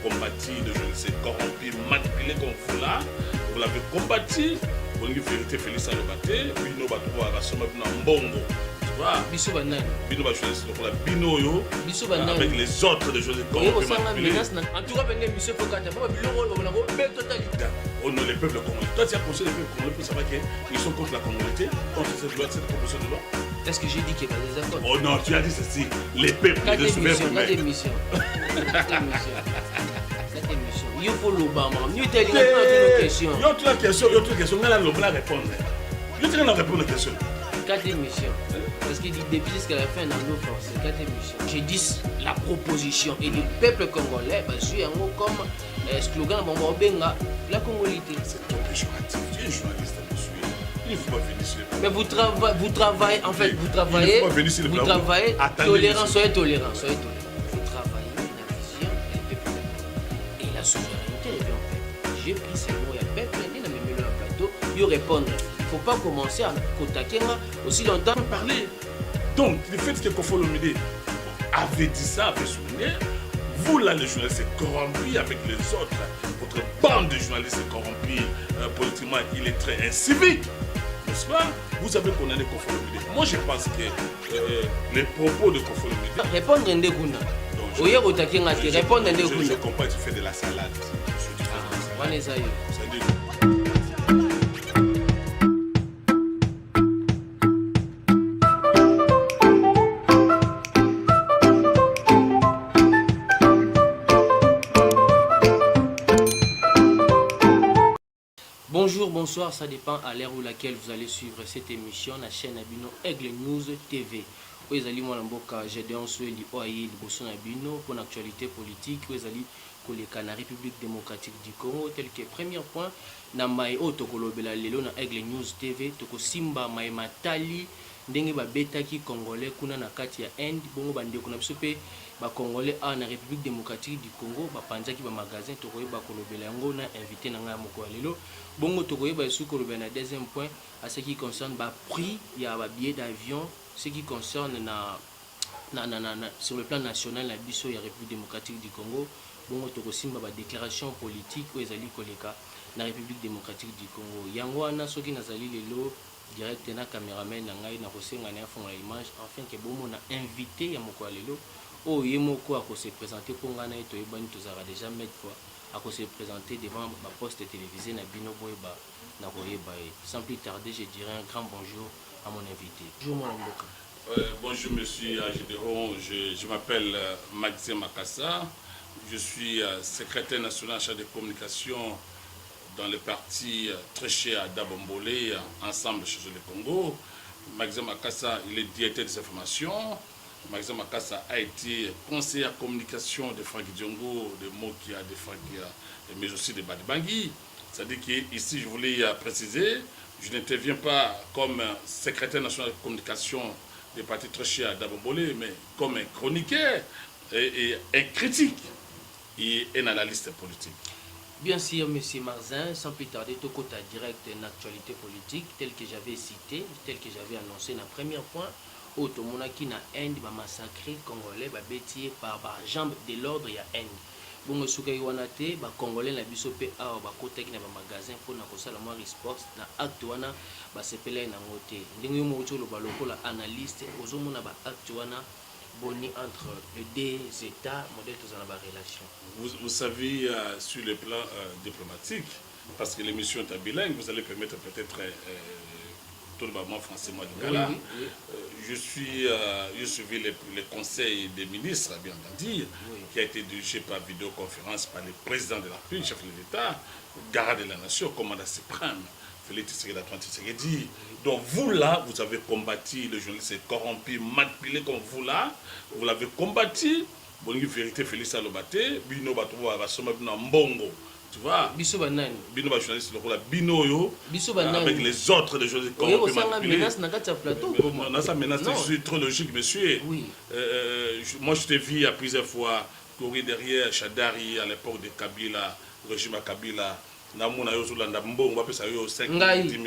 combattu le journaliste corrompu, manipulé comme vous là. Vous l'avez combattu. Vous avez vérité Félix Alobaté. Puis nous avons rassemblé dans Mbongo. Tu vois? Biso banane. Bino va choisir pour la binoyo. Biso banane. Avec les autres des choses corrompues manipulées. En tout cas, ben monsieur Fokata, pas biloko on a belle totalité. On a les peuples congolais. Toi, tu as conseillé les peuples congolais pour savoir qu'ils sont contre la communauté, contre cette loi, cette proposition de loi. Est-ce que j'ai dit qu'il y a des accords? Oh non, tu as dit ceci. Les peuples de ce même la démission. Il faut l'Obama. Il y a une question. Il y a une question. Il y a une question. On a l'Obama répondre. Il y a une répondre à la question. 4 émissions. Parce qu'il dit depuis jusqu'à la fin dans nos forces, 4 émissions. J'ai dit la proposition et le peuple congolais, parce que comme slogan, la congolité. C'est ton péjoratif. Tu es un journaliste, monsieur. Il ne faut pas venir sur le plateau. Mais vous travaillez, en fait, vous travaillez tolérant, soyez tolérant, soyez tolérant. Vous travaillez la vision du peuple et la souveraineté du peuple. J'ai pris ces mots, il y a peuple, il y a même le plateau, il répondre. Il ne faut pas commencer à contacter aussi longtemps. Parler. Donc, le fait que Kofo Olomide avait dit ça, avait souligné, vous là, les journalistes corrompus avec les autres, votre bande de journalistes corrompus, politiquement, il est très incivique, n'est-ce pas? Vous avez condamné Kofo Olomide. Moi, je pense que les propos de Kofo Olomide. Répondre à Ndeguna. Oui, répondre à Ndeguna. Je comprends, tu fais de la salade. Bonjour, bonsoir, ça dépend à l'heure où laquelle vous allez suivre cette émission, la chaîne Abino Aigle News TV. Où ils allaient moi l'emboka, j'ai des ensuite l'OAI, le Bosson Abino pour l'actualité politique, où ils allaient collègues la République démocratique du Congo, tel que premier point, Namai Otokolobela Lelo na Aigle News TV, Toko Simba Maïma Tali, ndenge ba betaki congolais kuna na kati ya Inde, bongo bande kuna bisope ba congolais a na République démocratique du Congo, ba panzaki ba magasin toko ba kolobela yango na invité na nga moko lelo. Bongo toko ba su kolobela na deuxième point à ce qui concerne ba prix ya ba billet d'avion, ce qui concerne sur le plan national la biso ya République démocratique du Congo. Bongo toko simba ba déclaration politique ou ezali koleka na République démocratique du Congo. Yango wana soki nazali lelo direct na caméraman na ngai na kosenga na fond la image afin que bomo na invité ya moko lelo o yemoko a se présenter pour ngana to yebani tozara déjà mettre fois a se présenter devant ma poste télévisée na bino boyeba na koyeba. Sans plus tarder, je dirais un grand bonjour à mon invité. Bonjour mon avocat. Bonjour monsieur Agidéron, je m'appelle Maxime Akassa. Je suis secrétaire national chargé de communication dans le parti très cher à Dabombolé, ensemble chez le Congo. Maxime Akassa, il est directeur des informations. Maxime Akassa a été conseiller à communication de Franck Diongo, de Mokia, de Frankia, mais aussi de Badibangui. C'est-à-dire qu'ici, je voulais préciser, je n'interviens pas comme secrétaire national de communication des partis très chers à Dabombolé, mais comme un chroniqueur et un critique et un analyste politique. Bien sûr, M. Marzin, sans plus tarder, tout côté direct une actualité politique, telle que j'avais cité, telle que j'avais annoncé dans le premier point, où tout le monde qui n'a Inde va massacrer Congolais, va bêtiser par jambe de l'ordre, il y a Inde. Bon, ce qui est Congolais, la bisopé, va côté qui n'a pas magasin pour na kosa la moi sports, na acte wana, va se peler na moté. Ndingo mo ucho lo baloko la analyste, ozo mona ba acte wana. Boni entre les deux États, modèle de la relation. Vous savez, sur le plan diplomatique, parce que l'émission est bilingue, vous allez permettre peut-être tout le moment français, moi, du Gala. Oui, oui, oui. Je suivi les conseils des ministres, bien entendu, oui, qui a été dirigé par vidéoconférence par le président de la République, chef de l'État, garant de la nation, commandant suprême. Félix Tshisekedi. Donc vous là, vous avez combattu le journaliste corrompu, manipulé comme vous là, vous l'avez combattu. Bon, une vérité Félix Alobaté, Bino Batouba Rasoma Mbongo. Tu vois? Biso banane. Bino ba journaliste lokola Bino yo. Biso banane. Avec les autres de journalistes corrompus manipulés. Menace na kati ya plateau. Non, ça menace, je suis trop logique, monsieur. Oui. Moi je t'ai vu à plusieurs fois courir derrière Chadari à l'époque de Kabila, régime à Kabila. Namuna yo zulanda mbongo apesa yo 5 10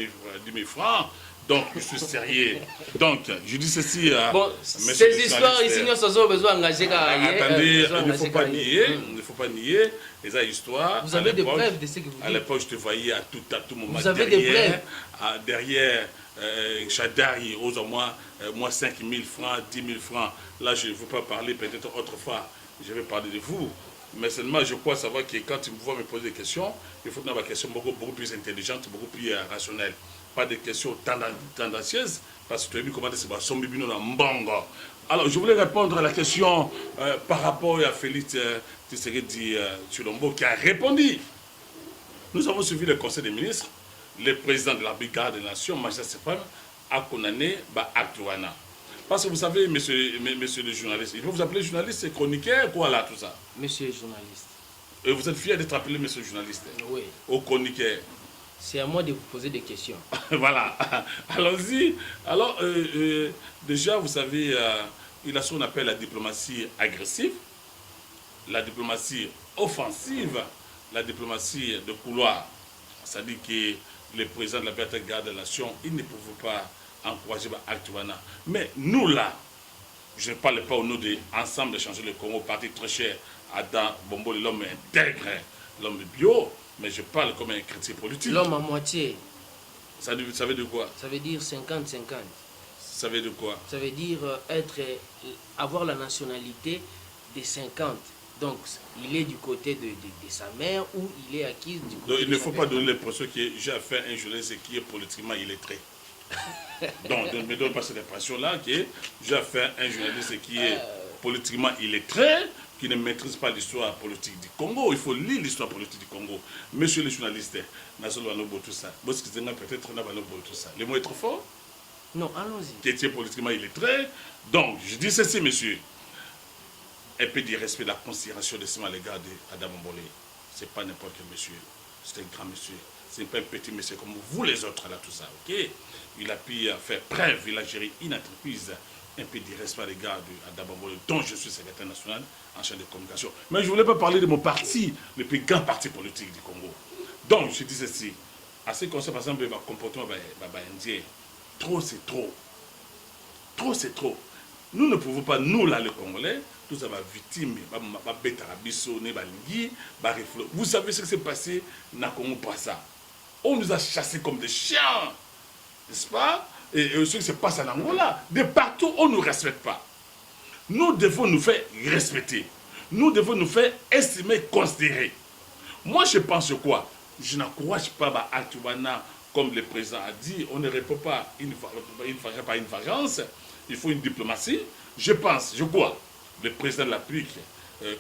000 francs. Donc, je suis sérieux. Donc, je dis ceci à... Bon, ces histoires ici, nous avons besoin d'engager. Attendez, il ne faut pas nier. Il ne faut pas nier. Les histoires... Vous avez des preuves de ce que vous dites. À l'époque, je te voyais à tout moment. Vous avez des preuves. Derrière Chadari, aux moi 5 000 francs, 10 000 francs. Là, je ne veux pas parler, peut-être autrefois, je vais parler de vous. Mais seulement, je crois savoir que quand tu me vois me poser des questions, il faut avoir des questions beaucoup plus intelligentes, beaucoup plus rationnelles. Pas des questions tendancieuses, parce que tu as vu comment c'est son bibino dans Mbongo. Alors, je voulais répondre à la question par rapport à Félix Tshisekedi Tshilombo qui a répondu. Nous avons suivi le Conseil des ministres. Le président de la Brigade des Nations, Magistrat Suprême, a condamné Actuana. Parce que vous savez, monsieur le journaliste, il faut vous appeler journaliste, c'est chroniqueur, quoi là, tout ça. Monsieur le journaliste. Et vous êtes fier d'être appelé monsieur le journaliste? Oui. Au chroniqueur. C'est à moi de vous poser des questions. Voilà. Allons-y. Alors, déjà, vous savez, il y a ce qu'on appelle la diplomatie agressive, la diplomatie offensive, la diplomatie de couloir. C'est-à-dire que le président de la Garde de la Nation, il ne pouvait pas encourager Actuana. Mais nous là, je ne parle pas au nom de Ensemble de changer le Congo, parti très cher, Adam Bombo, l'homme intègre, l'homme bio, mais je parle comme un chrétien politique. L'homme à moitié. Ça veut dire quoi? Ça veut dire 50-50. Ça veut dire quoi? Ça veut dire avoir la nationalité des 50. Donc, il est du côté de sa mère ou il est acquis du côté donc, il de ne sa faut mère. pas donner l'impression que j'ai affaire à un journaliste qui est politiquement illettré. Donc, ne me donne pas cette impression-là que j'ai affaire à un journaliste qui est politiquement illettré, qui ne maîtrise pas l'histoire politique du Congo. Il faut lire l'histoire politique du Congo. Monsieur le journaliste, tout ça. Peut-être tout ça. Le mot est trop fort? Non, allons-y. Qui était politiquement illettré. Donc, je dis ceci, monsieur. Un peu de respect, de la considération de ce à l'égard d'Adam Mbolé. Ce n'est pas n'importe quel monsieur. C'est un grand monsieur. Ce n'est pas un petit monsieur comme vous les autres, là, tout ça, ok? Il a pu faire preuve, il a géré une entreprise, un peu de respect à l'égard d'Adam Mbolé, dont je suis secrétaire national en charge de communication. Mais je ne voulais pas parler de mon parti, le plus grand parti politique du Congo. Donc, je dis ceci. À ce qui concerne, par exemple, le comportement indien, trop, c'est trop. Trop, c'est trop. Nous ne pouvons pas, nous là, les Congolais, tous avoir victime, vous savez ce qui s'est passé dans Congo pas ça. On nous a chassés comme des chiens, n'est-ce pas? Et ce qui se passe en Angola, de partout, on ne nous respecte pas. Nous devons nous faire respecter. Nous devons nous faire estimer, considérer. Moi, je pense quoi? Je n'encourage pas Actuana, comme le président a dit, on ne répond pas une vengeance. Il faut une diplomatie. Je pense, je crois, le président de la République,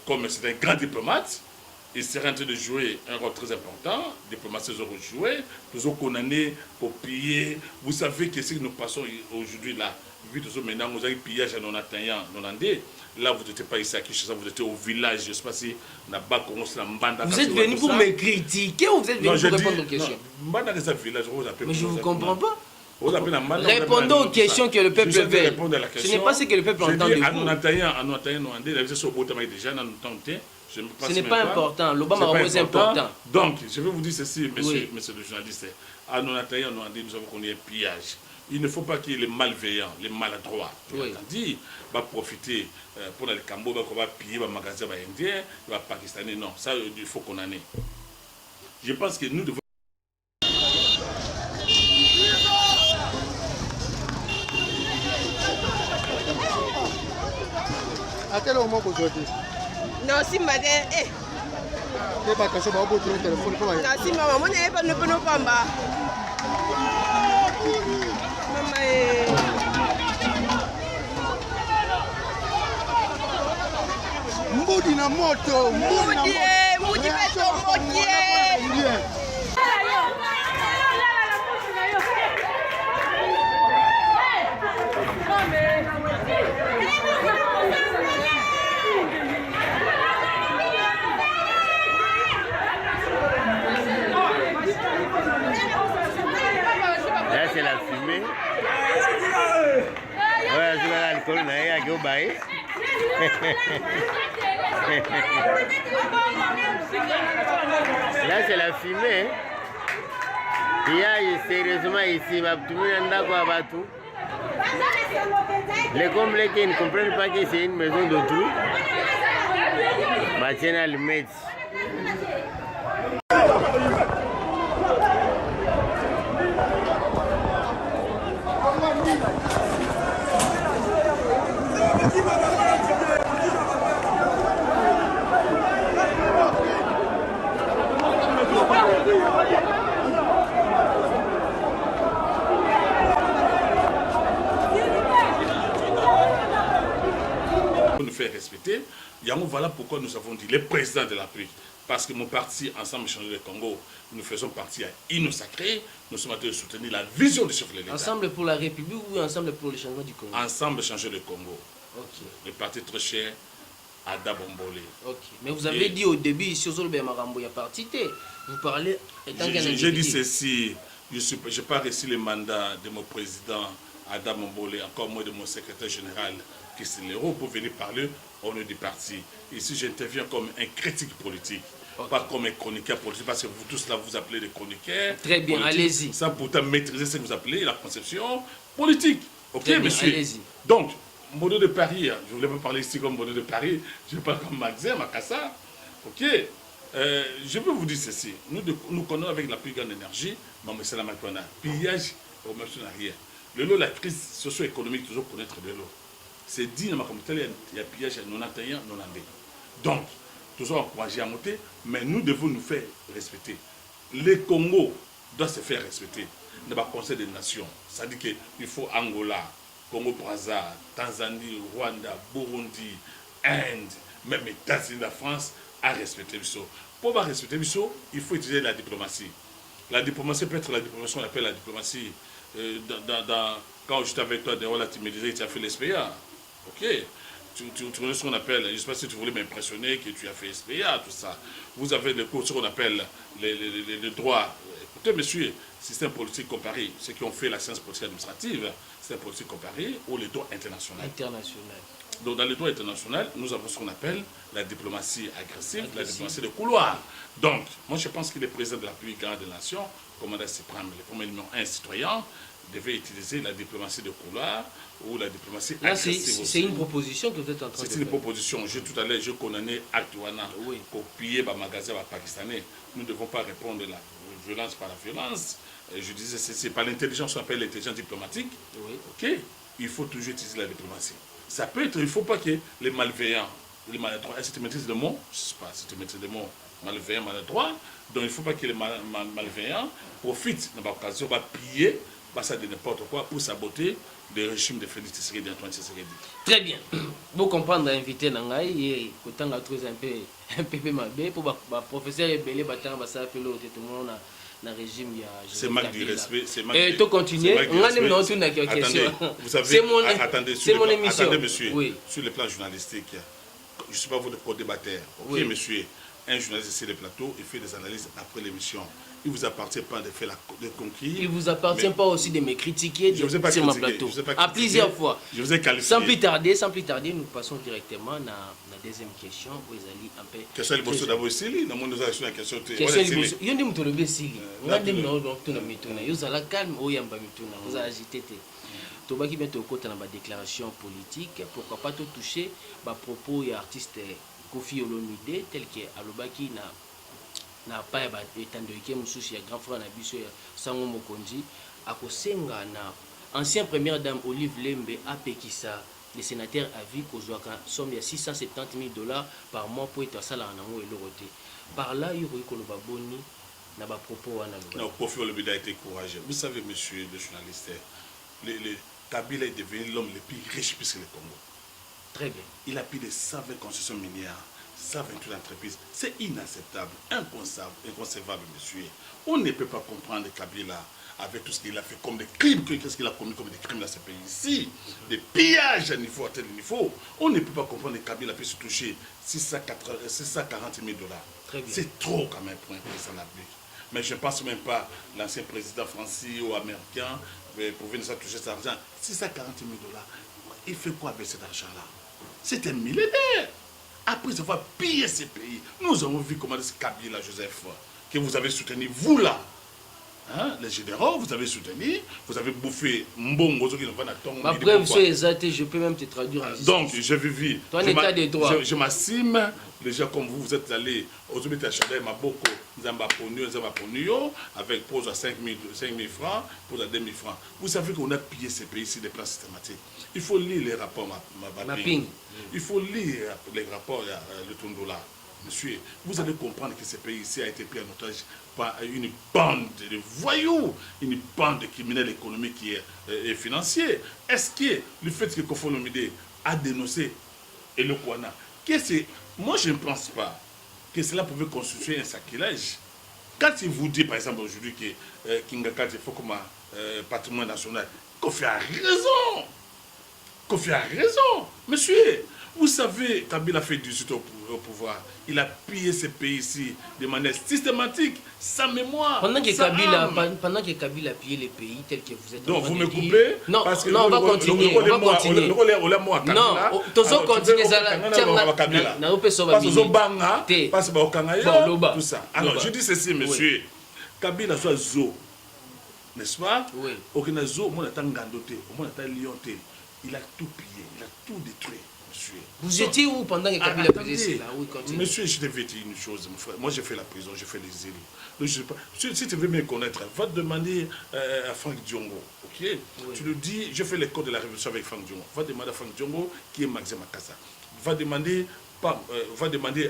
comme c'est un grand diplomate, il serait en train de jouer un rôle très important. Les diplomaties auront joué, toujours condamnés pour piller. Vous savez que ce que nous passons aujourd'hui là, maintenant, vous avez pillage à 91, là vous n'étiez pas ici à Kinshasa, vous étiez au village, je ne sais pas si vous êtes venu pour me critiquer ou vous êtes venu pour répondre aux questions? Mais je ne vous comprends pas. Répondez aux questions que le peuple veut. Ce n'est pas ce que le peuple entend de vous. Ce n'est pas important. L'Obama est important. Donc, je vais vous dire ceci, monsieur le journaliste. À nous avons connu un pillage. Il ne faut pas qu'il y ait les malveillants, les maladroits, dit, va profiter pour les Cambo, va piller les magasins indiens, les Pakistanais. Non, ça, il faut qu'on en ait. Je pense que nous devons. À quel moment aujourd'hui? Non, si matin, Tu pas caché mon téléphone comment? Non, si maman, on n'est pas ne peut pas bas. Moudi na moto, Moudi beto moudi. Là, c'est la fumée. Ouais, je vais l'alcool, mais il y a au bail. Là, c'est la fumée. pillage sérieusement ici, les complets qui ne comprennent pas que c'est une maison d'autrui, tiennent à le mettre. Nous faire respecter. Voilà pourquoi nous avons dit les présidents de la République. Parce que mon parti, Ensemble Changer le Congo, nous faisons partie à Inno Sacré. Nous sommes en train de soutenir la vision du chef de l'État. Ensemble pour la République ou Ensemble pour le changement du Congo? Ensemble Changer le Congo. Ok. Le parti très cher à Dabombolé. Ok. Mais vous avez dit au début, ici, au Marambo, il y a parti. Vous parlez étant qu'un individu. J'ai dit ceci. Je pars ici le mandat de mon président Adam Mbolé, encore moins de mon secrétaire général Christine Leroux pour venir parler au nom du parti. Ici, j'interviens comme un critique politique, pas comme un chroniqueur politique, parce que vous tous là, vous appelez des chroniqueurs. Très bien, allez-y. Sans pourtant maîtriser ce que vous appelez la conception politique. Ok, très monsieur. Bien, donc, Mono de Paris, je ne voulais pas parler ici comme Mono de Paris, je parle comme Maxime Makassa. Ok. Je peux vous dire ceci, nous connaissons avec la plus grande énergie, mais c'est la maintenant, pillage, au même chose rien. Le lot, la crise socio-économique, toujours connaître de l'eau. C'est dit dans ma communauté, il y a pillage à 91, 92. Donc, toujours encouragé à monter, mais nous devons nous faire respecter. Le Congo doit se faire respecter dans le Conseil des Nations. C'est-à-dire qu'il faut Angola, Congo-Brazza, Tanzanie, Rwanda, Burundi, Inde, même les États-Unis, la France, à respecter Bissot. Pour respecter Bissot, il faut utiliser la diplomatie. La diplomatie peut être la diplomatie, on appelle la diplomatie. Quand j'étais avec toi, tu me disais que tu as fait l'SPA. Ok. Tu connais ce qu'on appelle, je ne sais pas si tu voulais m'impressionner que tu as fait SPA, tout ça. Vous avez le cours, ce qu'on appelle les droits. Écoutez, monsieur, système politique comparé, ceux qui ont fait la science politique administrative, système politique comparé ou les droits internationaux. Donc, dans les droits internationaux, nous avons ce qu'on appelle la diplomatie agressive, la diplomatie de couloir. Donc, moi, je pense que le président de la République des Nations, commandant suprême, le premier numéro 1 citoyen, devait utiliser la diplomatie de couloir ou la diplomatie agressive. C'est une proposition que vous êtes en train de faire. C'est une proposition. Tout à l'heure, je connais Actuana pour piller les magasins pakistanais. Nous ne devons pas répondre à la violence par la violence. Je disais, c'est pas l'intelligence, on appelle l'intelligence diplomatique. Oui. Ok. Il faut toujours utiliser la diplomatie. Ça peut être, il ne faut pas que les malveillants, les maladroits, si tu maîtrises le mot, je ne sais pas, si tu maîtrises le mot malveillant, maladroit, donc il ne faut pas que les malveillants profitent de l'occasion, va piller, ça de n'importe quoi pour saboter le régime de Félix Tshisekedi, d'Antoine Tshisekedi. Très bien. Vous comprenez, invité Nangaï, et quand on a trouvé un peu mabé, pour le professeur Ebele, ça fait l'autre, tout le monde dans le régime. C'est manque du respect. Et tu continues, on a une question. Vous savez, attendez, attendez, monsieur, oui. Sur le plan journalistique, je ne suis pas votre co-débatteur. Ok, oui. Monsieur, un journaliste sur le plateau, il fait des analyses après l'émission. Il ne vous appartient pas de faire de conquis. Il ne vous appartient pas aussi de me critiquer sur mon plateau. À plusieurs fois. Je vous ai qualifié. Sans plus tarder, nous passons directement à la deuxième question. Vous allez un peu. Question de Bosso d'abord ici, nous avons une question. Question de Bosso. Il y a une question ici. Vous avez une calme, vous avez agité. Tobaki bientôt côté dans la déclaration politique. Pourquoi pas tout toucher à propos de l'artiste Kofi Olomide tel que Alobaki na pas étendu mususu ya grand frère na biso ya Sango Mokonzi akosenga na ancien première dame Olive Lembe apekisa le sénateur a vu kozwaka somme ya $670,000 par mois pour être sala nango elorote par là il y koloba boni na ba propos wana non Kofi Olomide a été courageux. Vous savez monsieur le journaliste, le Kabila est devenu l'homme le plus riche puisque le Congo. Très bien. Il a plus de 120 concessions minières, 128 entreprises. C'est inacceptable, inconcevable, monsieur. On ne peut pas comprendre Kabila avec tout ce qu'il a fait comme des crimes, qu'est-ce qu'il a commis comme des crimes dans ce pays-ci, des pillages à niveau, à tel niveau. On ne peut pas comprendre que Kabila puisse toucher $640,000. C'est trop quand même pour un président de la République. Mais je ne pense même pas l'ancien président français ou américain pour venir toucher cet argent. $640,000. Il fait quoi avec cet argent-là? C'est un millénaire. Après avoir pillé ces pays, nous avons vu comment ce Kabila, Joseph, que vous avez soutenu, vous là, Hein, les généraux, vous avez soutenu, vous avez bouffé Mbongo, qui ne va pas ma preuve, je peux même te traduire en donc, je vis. Toi, l'état des droits. Je m'assime, les gens comme vous, vous êtes allés aux hôpitaux à Chadé, Maboko, Zamba Ponyo, avec pose à 5 000 francs, pose à 2 000 francs. Vous savez qu'on a pillé ces pays ici des plans systématiques. Il faut lire les rapports mapping. Il faut lire les rapports le Tondola. Monsieur, vous allez comprendre que ce pays-ci a été pris en otage par une bande de voyous, une bande de criminels économiques et financiers. Est-ce que le fait que Kofo Olomide a dénoncé Elokwana, moi je ne pense pas que cela pouvait constituer un sacrilège. Quand il vous dit par exemple aujourd'hui que Kingakati il faut comme patrimoine national, Kofi a raison. Kofi a raison. Monsieur, vous savez, Kabila fait 18 ans au pouvoir. Il a pillé ce pays-ci de manière systématique, sans mémoire. Pendant que Kabila a pillé les pays tels que vous êtes. Donc vous me coupez? Non, parce que non, on va continuer. Non, tu vas continuer. Tout ça. Alors, je dis ceci, monsieur. Kabila soit zo, n'est-ce pas? Oui. Aucun zo, on a tant gandoté, on a tant lionté. Il a tout pillé, il a tout détruit. Monsieur. Vous étiez où pendant que Kabila faisait cela? Oui, monsieur, je devais dire une chose, mon frère. Moi, j'ai fait la prison, j'ai fait l'exil. Donc, si tu veux me connaître, va demander à Franck Diongo. Ok? Oui. Tu le dis, j'ai fait les codes de la révolution avec Franck Diongo. Va demander à Franck Diongo qui est Maxime Makassa. Va demander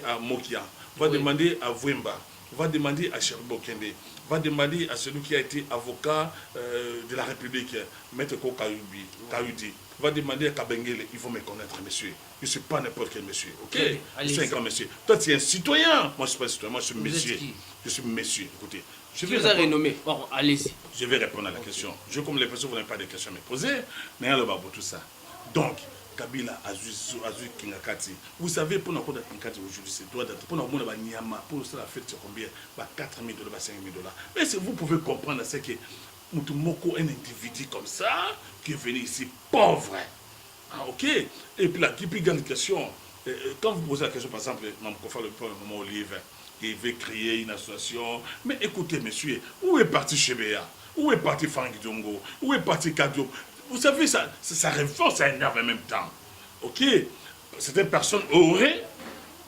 à Mokia. Va demander à Wemba. Va demander à Cherbo Kende. Va demander à celui qui a été avocat de la République, Maître Kaoudi. Va demander à Kabengele, ils vont me connaître, monsieur. Je ne suis pas n'importe quel monsieur, ok? Je suis un grand monsieur. Toi, tu es un citoyen. Moi, je ne suis pas un citoyen, moi, je suis monsieur. Je suis monsieur, écoutez. Je vais renommé. Bon, allez-y. Je vais répondre à la question. Je, comme les personnes, vous n'avez pas de questions à me poser, mais alors, tout ça. Donc, Kabila, Azu Kingakati. Vous savez, pour nous, Kingakati aujourd'hui, c'est droit d'être. Pour nous, on a Nyama, pour ça, la fête, c'est combien? 4 000 $, 5 000 $. Mais si vous pouvez comprendre, c'est que Moutoumoko, un individu comme ça, qui est venu ici pauvre. Ah, ok? Et puis là, qui puis gagne question. Quand vous posez la question, par exemple, Mme Kofa, le moment Olive, qui veut créer une association. Mais écoutez, monsieur, où est parti Chebea? Où est parti Franck Diongo? Où est parti Kadio? Vous savez, ça réforce, ça énerve en même temps. Ok? Certaines personnes auraient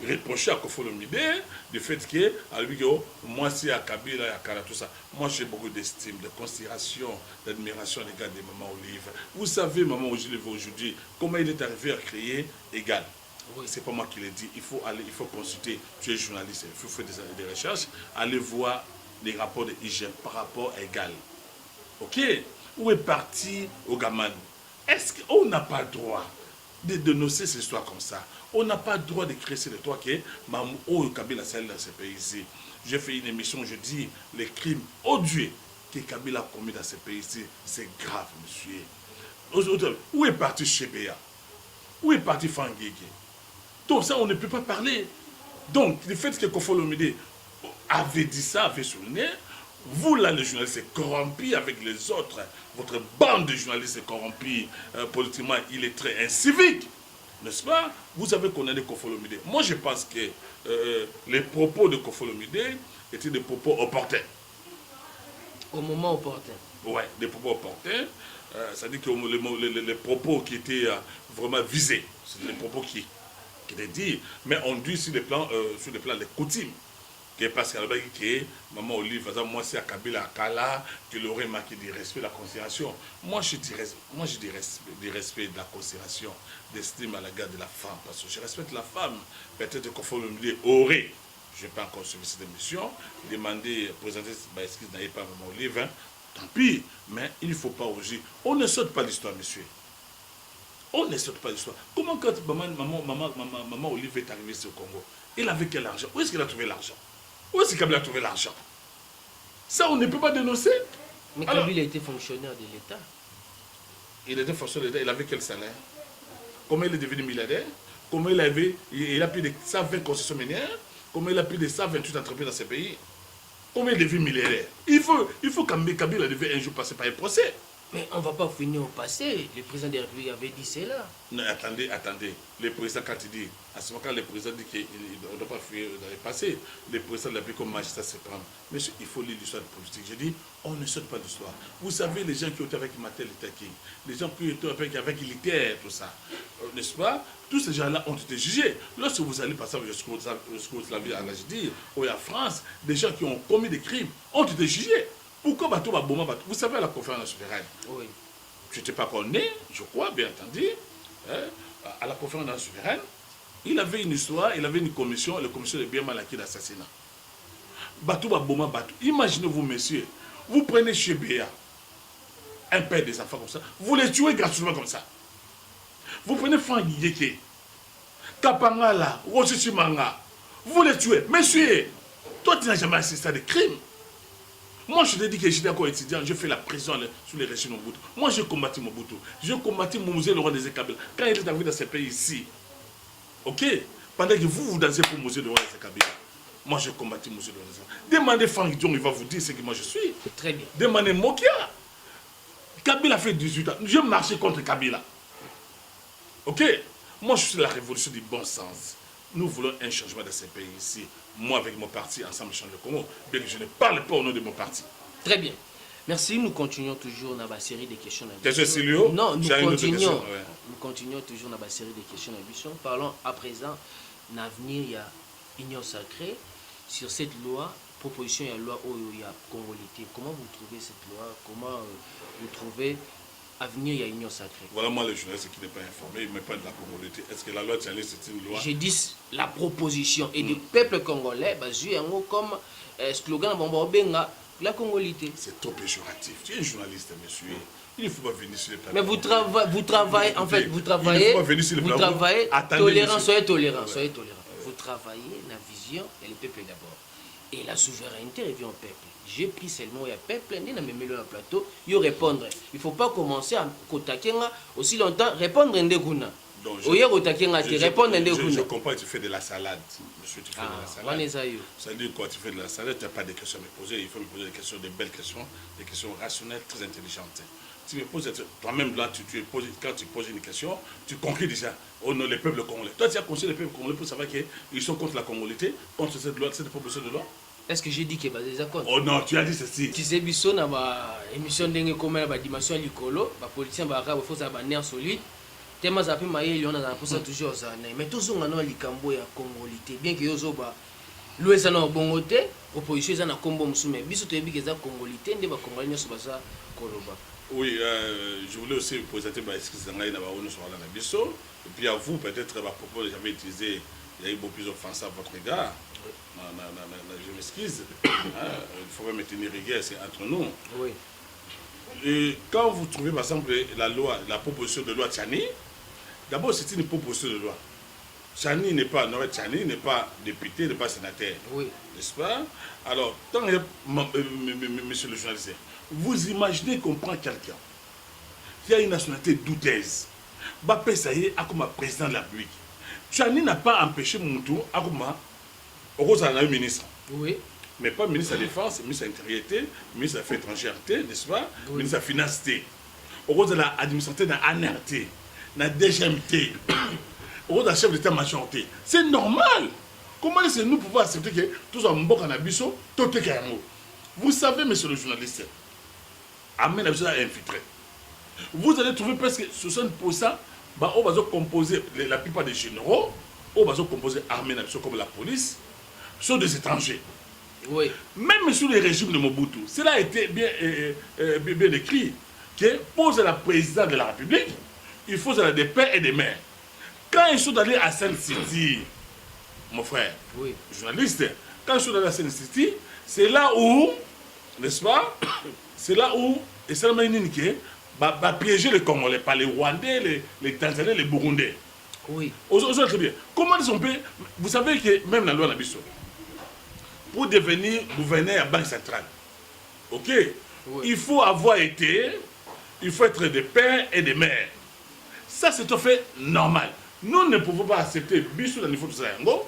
reproché à Kofo Olomide du fait que, à lui, moi, si à Kabila, à Kala, tout ça, moi, j'ai beaucoup d'estime, de considération, d'admiration à l'égard de Maman Olive. Vous savez, Maman Olive, aujourd'hui, comment il est arrivé à créer Égal. Oui. C'est pas moi qui l'ai dit. Il faut consulter. Tu es journaliste, il faut faire des recherches. Allez voir les rapports de hygiène par rapport à Égal. Ok? Où est parti Ogaman? Est-ce qu'on n'a pas le droit de dénoncer ces histoires comme ça? On n'a pas le droit de créer ces histoires que Mamou Kabila celle dans ce pays-ci. J'ai fait une émission, je dis les crimes odieux que Kabila a commis dans ce pays-ci, c'est grave, monsieur. Où est parti Chebea? Où est parti Fangege? Donc ça, on ne peut pas parler. Donc, le fait que Kofo Olomide avait dit ça, avait souligné, vous là, les journalistes, c'est corrompu avec les autres. Votre bande de journalistes est corrompue politiquement, il est très incivique. N'est-ce pas? Vous avez condamné Kofo Olomide. Moi, je pense que les propos de Kofo Olomide étaient des propos opportuns. Au moment opportun. Oui, des propos opportuns. C'est-à-dire que les propos qui étaient vraiment visés, c'est les propos qui étaient dits, mais on dit sur le plan des coutumes. Parce qu'à la base, Maman Olive, moi, c'est à Kabila, à Kala, qu'il aurait marqué du respect de la considération. Moi, je dis du respect de la considération, d'estime à l'égard de la femme. Parce que je respecte la femme. Peut-être qu'il faut me dire, aurait, je n'ai pas encore suivi cette émission, demander, présenter, excuse, n'avez pas Maman Olive, hein, tant pis, mais il ne faut pas rougir. On ne saute pas l'histoire, monsieur. On ne saute pas l'histoire. Comment quand Maman Olive est arrivée ici au Congo, il avait quel argent? Où est-ce qu'il a trouvé l'argent? Où est-ce que Kabila a trouvé l'argent? Ça, on ne peut pas dénoncer. Mais Kabila était fonctionnaire de l'État. Il était fonctionnaire de l'État. Il avait quel salaire? Comment il est devenu milliardaire? Comment il a plus de 120 concessions minières? Comment il a plus de 128 entreprises dans ce pays? Comment il est devenu milliardaire? Il faut que Kabila devait un jour passer par un procès. Mais on ne va pas finir au passé. Le président de la République avait dit cela. Non, attendez. Le président, quand il dit, à ce moment, quand le président dit qu'on ne doit pas fuir dans le passé, le président de la République comme magistrat se prend. Monsieur, il faut lire l'histoire politique. J'ai dit, on ne saute pas d'histoire. Vous savez, les gens qui ont été avec Martin Luther King, les gens qui ont été avec Hitler, tout ça, n'est-ce pas? Tous ces gens-là ont été jugés. Lorsque vous allez, par exemple, jusqu'au Yougoslavie, à l'Algérie, ou en France, des gens qui ont commis des crimes ont été jugés. Pourquoi Bateau Baboma Bateau? Vous savez, à la conférence souveraine, Oui. je n'étais pas connu, je crois, bien entendu, à la conférence souveraine, il avait une histoire, il avait une commission, la commission de bien mal acquis d'assassinat. Bateau Baboma Bateau. Imaginez-vous, messieurs, vous prenez chez Béa, un père des enfants comme ça, vous les tuez gratuitement comme ça. Vous prenez Franck Yeke, Kapangala, Rochichimanga, vous les tuez. Monsieur, toi tu n'as jamais assisté à des crimes. Moi, je te dis que j'étais encore étudiant, je fais la prison sous les régimes Mobutu. Moi, j'ai combattu Mobutu. J'ai combattu Mouzé, le roi des Kabila. Quand il est arrivé dans ce pays ici, ok, pendant que vous dansez pour Mouzé, le roi des Kabila, moi, j'ai combattu Mouzé, le roi des Kabila. Demandez Franck Dion, il va vous dire ce que moi je suis. Très bien. Demandez Mokia. Kabila fait 18 ans. J'ai marché contre Kabila. Ok, moi, je suis de la révolution du bon sens. Nous voulons un changement dans ce pays ici. Moi, avec mon parti, Ensemble Change le Congo, bien que je ne parle pas au nom de mon parti. Très bien. Merci. Nous continuons toujours dans la série de questions. Non, nous continuons toujours dans la série de questions. Parlons à présent d'avenir, il y a Union Sacrée. Sur cette loi, proposition, il y a loi il y a Congolité. Comment vous trouvez cette loi? Comment vous trouvez avenir, il y a Union Sacrée? Voilà, moi, le journaliste qui n'est pas informé, il ne met pas de la Congolité. Est-ce que la loi Tchali, c'est une loi? J'ai dit la proposition et du peuple congolais, comme slogan Benga, la Congolité. C'est trop péjoratif. Tu es un journaliste, monsieur. Il ne faut pas venir sur les plateaux. Mais vous travaillez, en fait, vous travaillez, tolérant, soyez tolérant, soyez tolérant. Vous travaillez la vision et le peuple d'abord. Et la souveraineté revient au peuple. J'ai pris seulement le peuple, il a mis le plateau, il répondre. Il ne faut pas commencer à côté aussi longtemps, répondre à Ndeguna. Je comprends que tu fais de la salade. Monsieur, tu fais de la salade. Ça veut dire quoi? Tu fais de la salade, tu n'as pas de questions à me poser. Il faut me poser des questions, des belles questions, des questions rationnelles, très intelligentes. Tu me poses, toi-même là, quand tu poses une question, tu conclus déjà au nom des peuples congolais. Toi, tu as conseillé les peuples congolais pour savoir qu'ils sont contre la Congolité, contre cette loi, cette proposition de loi. Est-ce que j'ai dit qu'il y a des accords? Oh non, tu as dit ceci. Tu sais, Bissot, dans l'émission de la dimension de l'écolo, les politiciens, il faut avoir un nerf solide. Tellement ça peut mailler, on a pour ça toujours ça. Mais tous on a les cambo ya Congolité. Bien que yozoba, l'ouest a bon côté, opposition est en combo musume. Bissot tu es bien que ça Congolité, ne pas Congolais ne soit ça Koloba. Oui, je voulais aussi vous présenter ma excuse dans la Bissot. Et puis à vous, peut-être à propos, j'avais utilisé, il y a eu beaucoup plus offensif à votre égard. Je m'excuse. Il faut pas me tenir rigueur, c'est entre nous. Oui. Et quand vous trouvez par exemple la proposition de loi Tchani, d'abord c'est une proposition de loi. Tchani n'est pas député, n'est pas sénateur. Oui. N'est-ce pas? Alors, monsieur le journaliste, vous imaginez qu'on prend quelqu'un qui a une nationalité douteuse. Bapé Saïe a comme président de la République. Tchani n'a pas empêché Moutou à comme un ministre. Oui. Mais pas ministre de la Défense, ministre de l'Intérieur, ministre des Affaires étrangères, n'est-ce pas? Oui. Ministre de la Finance. Au rôle de l'administration de l'ANRT, de la DGMT, au rôle de la chef d'état-major. C'est normal. Comment est-ce que nous pouvons accepter que tout ça, en abisso, tout est carrément? Vous savez, monsieur le journaliste, Amen a infiltré. Vous allez trouver presque 60%, on va composer la plupart des généraux, on va composer armée comme la police, sont des étrangers. Oui. Même sous les régimes de Mobutu, cela a été bien écrit, que pour la présidence de la République, il faut des pères et des mères. Quand ils sont allés à Sainte-City, mon frère, oui, journaliste, quand ils sont allés à Sainte-City, c'est là où, n'est-ce pas, c'est là où, et c'est là où piéger les Congolais, par les Rwandais, les Tanzaniens, les Burundais. Oui. Aujourd'hui, très bien. Comment ils ont payé? Vous savez que même la loi Nabiso, pour devenir gouverneur à la Banque centrale, ok, oui, il faut être des pères et des mères. Ça, c'est tout fait normal. Nous ne pouvons pas accepter, Bissou, au niveau de Zayango,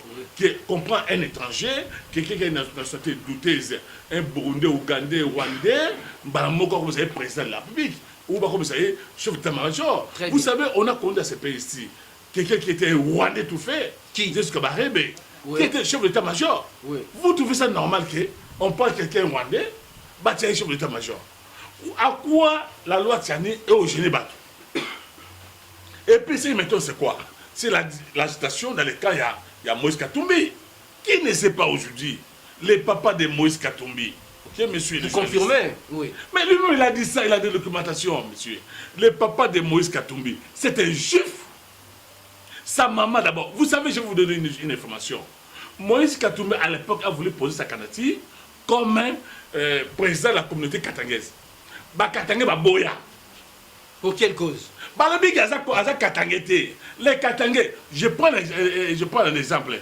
qu'on prend un étranger, quelqu'un qui a une nationalité douteuse, un Burundais, Ougandais, Rwandais, comme vous savez, président de la République, ou comme ça y est, chef d'état-major. Très Vous bien. savez, on a connu à ce pays ici quelqu'un qui était Rwandais tout fait. Qui? Jusqu'à Barebe. Oui. Qui était chef d'état-major. Oui. Vous trouvez ça normal qu'on parle quelqu'un Rwandais, bah tiens, chef d'état-major. À quoi la loi Tiani est au Génébat? Et puis, maintenant, c'est quoi? C'est l'agitation dans les cas, il y a Moïse Katumbi. Qui ne sait pas aujourd'hui les papas de Moïse Katumbi? Ok, monsieur? Vous confirmez? Oui. Mais lui-même, il a dit ça, il a des documentations, monsieur. Le papa de Moïse Katumbi, c'est un juif. Sa maman, d'abord, vous savez, je vais vous donner une information. Moïse Katumbi, à l'époque, a voulu poser sa candidature comme président de la communauté katangaise. Bah, Katangé, bah, Boya. Pour quelle cause? Bah, le big, Aza Katangé. Les Katangais, je prends un exemple.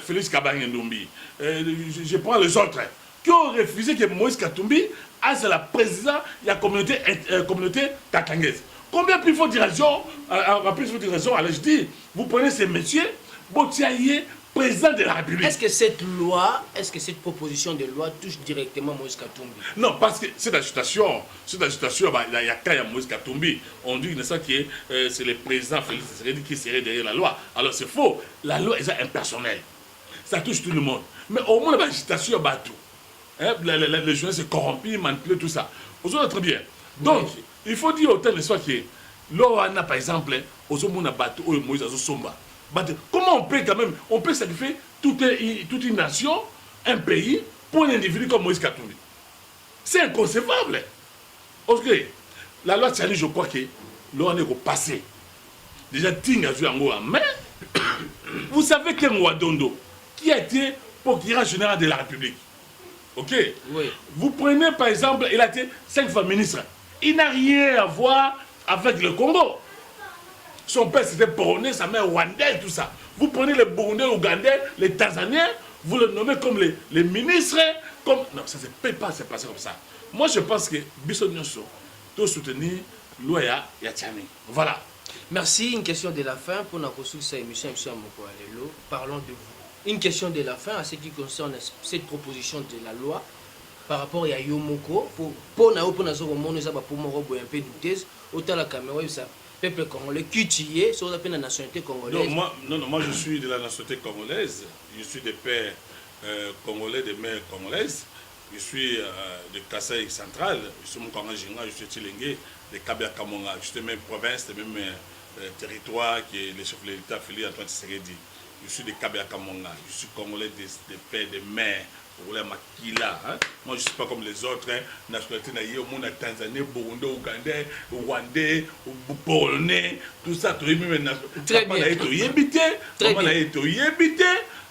Félix Kabang Ndombi. Je prends les autres qui ont refusé que Moïse Katumbi aille la présidence de la communauté katangaise. Combien plus faut dire raison? Alors je dis, vous prenez ces messieurs, Botiaye, président de la République. Est-ce que cette proposition de loi touche directement Moïse Katumbi? Non, parce que cette agitation, bah, il y a qu'à Moïse Katumbi. On dit que c'est le président Félix Tshisekedi qui serait derrière la loi. Alors c'est faux. La loi est impersonnelle. Ça touche tout le monde. Mais au moins l'agitation, bah tout. Hein, les jeunes se corrompus, manipulés, tout ça. Vous avez très bien. Donc, oui. Il faut dire autant de soit que l'OANA, par exemple, aux hommes, on a battu Moïse Somba. Comment on peut quand même, on peut sacrifier toute une nation, un pays, pour un individu comme Moïse Katumbi? C'est inconcevable. Ok, la loi Tiani, je crois que l'OANA est passé. Déjà, Ting a joué en haut en main. Vous savez qu'un Ouadondo, qui a été procureur général de la République, ok, oui. Vous prenez par exemple, il a été 5 fois ministre. Il n'a rien à voir avec le Congo. Son père c'était polonais, sa mère rwandaise, tout ça. Vous prenez les Burundais, Ougandais, les Tanzaniens, vous les nommez comme les ministres. Comme... Non, ça ne peut pas se passer comme ça. Moi je pense que Bisso Nyonso doit soutenir Loya Yatiani. Voilà. Merci. Une question de la fin pour notre émission Mokoalelo. Parlons de vous. Une question de la fin à ce qui concerne cette proposition de la loi par rapport à Yomoko. Pour un peu douteuse, autant la caméra, ça peuple congolais qui tue sur la nationalité congolaise. Non, moi je suis de la nationalité congolaise. Je suis de père congolais, de mère congolaise. Je suis de Kasaï central. Je suis je suis Tilingue, de Kabia Kamonga. Je suis de même province, de même territoire que le chef de l'État Félix Antoine Tshisekedi. Je suis de Kabia Kamonga. Je suis congolais de père, de mère. Makila, hein? Moi je ne suis pas comme les autres nationalités, au monde Tanzanie, Burundi, Ougandais, Rwandais, Polonais, tout ça, tout très bien.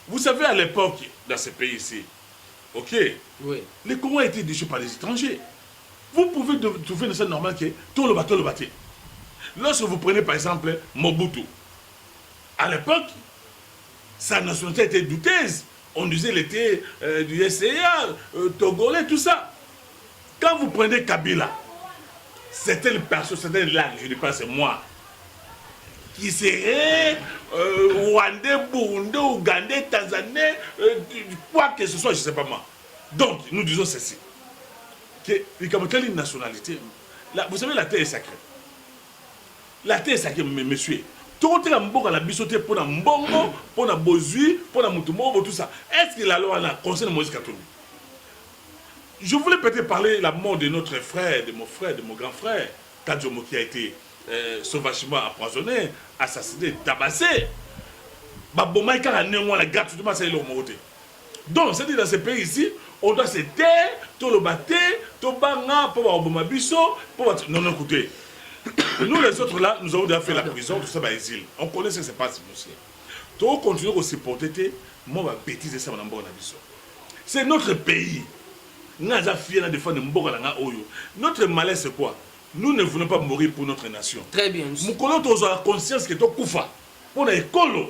Vous savez à l'époque, dans ce pays ici, ok, oui. Les Congolais étaient déchus par les étrangers. Vous pouvez trouver une scène normale qui est tout le bateau. Lorsque vous prenez par exemple Mobutu, à l'époque, sa nationalité était douteuse. On disait qu'il était du SCA, Togolais, tout ça. Quand vous prenez Kabila, c'était une personne, c'était une langue, je ne dis pas c'est moi, qui serait Rwandais, Burundais, Ougandais, Tanzaniens, quoi que ce soit, je ne sais pas moi. Donc, nous disons ceci. Que une nationalité, vous savez, la terre est sacrée. La terre est sacrée, monsieur. Tout le monde a la bisoté pour la mbongo, pour la bozui, pour la moutumo, tout ça. Est-ce que la loi concerne Moïse Katumbi? Je voulais peut-être parler de la mort de notre frère, de mon grand frère, Kadjomo, qui a été sauvagement empoisonné, assassiné, tabassé. Babomaïka a néanmoins la gratuitement, c'est leur moralité. Donc, c'est-à-dire dans ce pays ici, on doit se taire, tout le battre, tout banga, pour avoir un biso, pour... Non, écoutez. Nous les autres là, nous avons déjà fait la prison, tout ça va exil. On connaît ce qui se passe aussi. Tout continuer à se porter, moi ma bêtise ça mon c'est notre pays. Notre malaise c'est quoi? Nous ne voulons pas mourir pour notre nation. Très bien. Nous avons la conscience que tu Koufa pour les écoles.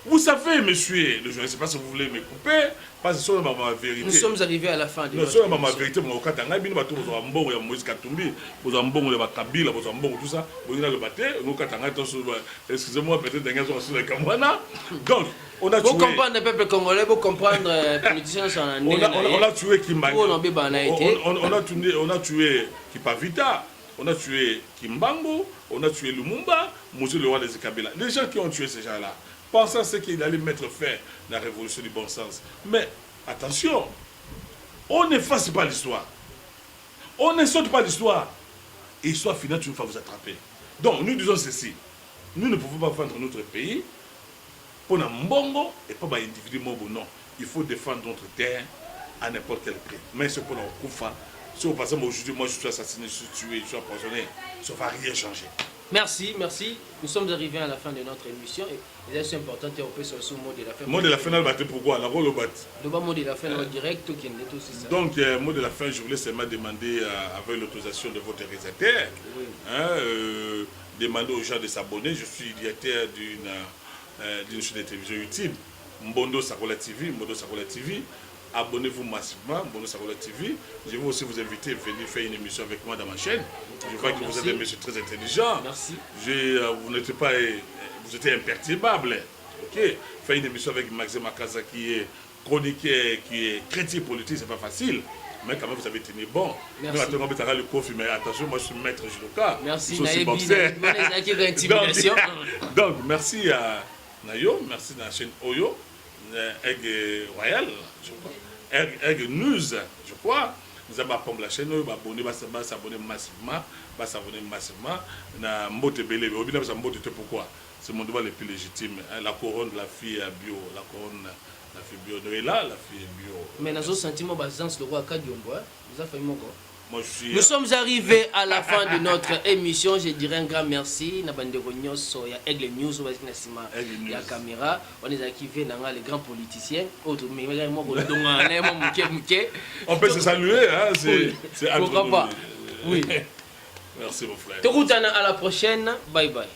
Vous savez, monsieur, je ne sais pas si vous voulez me couper, parce que c'est ma vérité. Nous sommes arrivés à la fin de notre émission. Nous sommes à ma vérité, mon Katanga, nous avons un bon Moïse Katumbi, nous avons un bon Kabila, nous avons un bon tout ça, nous avons le battu, nous Katanga, excusez-moi, peut-être dans sur les Kamwana. Donc, on a tué. Vous comprenez le peuple congolais, vous comprendre les politiciens sans on a tué Kimbangu. On a tué Kipavita. on a tué Kimbangu, on a tué Lumumba, Monsieur le roi des Kabila. Les gens qui ont tué ces gens-là, pensant ce qu'il allait mettre fin à la révolution du bon sens. Mais attention, on n'efface pas l'histoire. On ne saute pas l'histoire. Et l'histoire finale, tu vas vous attraper. Donc, nous disons ceci. Nous ne pouvons pas vendre notre pays pour un mbongo et pas un individu mobo. Non. Il faut défendre notre terre à n'importe quel prix. Mais c'est pour nous Koufa. Si par exemple aujourd'hui, moi je suis assassiné, je suis tué, je suis empoisonné, ça ne va rien changer. Merci, merci. Nous sommes arrivés à la fin de notre émission. Et c'est important, on peut sur le mot de la fin. Mot de la fin, on va pourquoi la rôle au bat. Le mot de la fin, le direct, qui est aussi ça. Donc, mot de la fin, je voulais seulement demander, avec l'autorisation de votre réalisateur, oui. Demander aux gens de s'abonner. Je suis directeur d'une chaîne de télévision YouTube, Mbondo Sakola TV, Mbondo Sakola TV. Abonnez-vous massivement, Mbondo Sakola TV. Je vais aussi vous inviter à venir faire une émission avec moi dans ma chaîne. Je vois que vous êtes un monsieur très intelligent. Merci. Vous n'êtes pas, vous êtes imperturbable. Ok. Faire une émission avec Maxime Akaza qui est chroniqueur, qui est chrétien politique, c'est pas facile. Mais quand même, vous avez tenu bon. Merci. Nous, attendons le coffre, mais attention, moi je suis maître judoka. Merci, donc, merci à Nayo, merci à la chaîne Oyo, Egg Royal, je crois, Egg News, je crois. Nous avons appris la chaîne, nous abonner massivement, na Mbote Belé, pourquoi? C'est mon devoir le plus légitime. La couronne de la fille bio, la couronne. La fille bio, la fille bio. Mais dans un sentiment, le roi Kadiombo, vous avez fait mon corps. Nous sommes arrivés à la fin de notre émission. Je dirais un grand merci. Il y a Aigle News, il y a caméra. On est activés dans les grands politiciens. On peut se saluer, hein? C'est pourquoi pas? Oui. Merci mon frère. À la prochaine. Bye bye.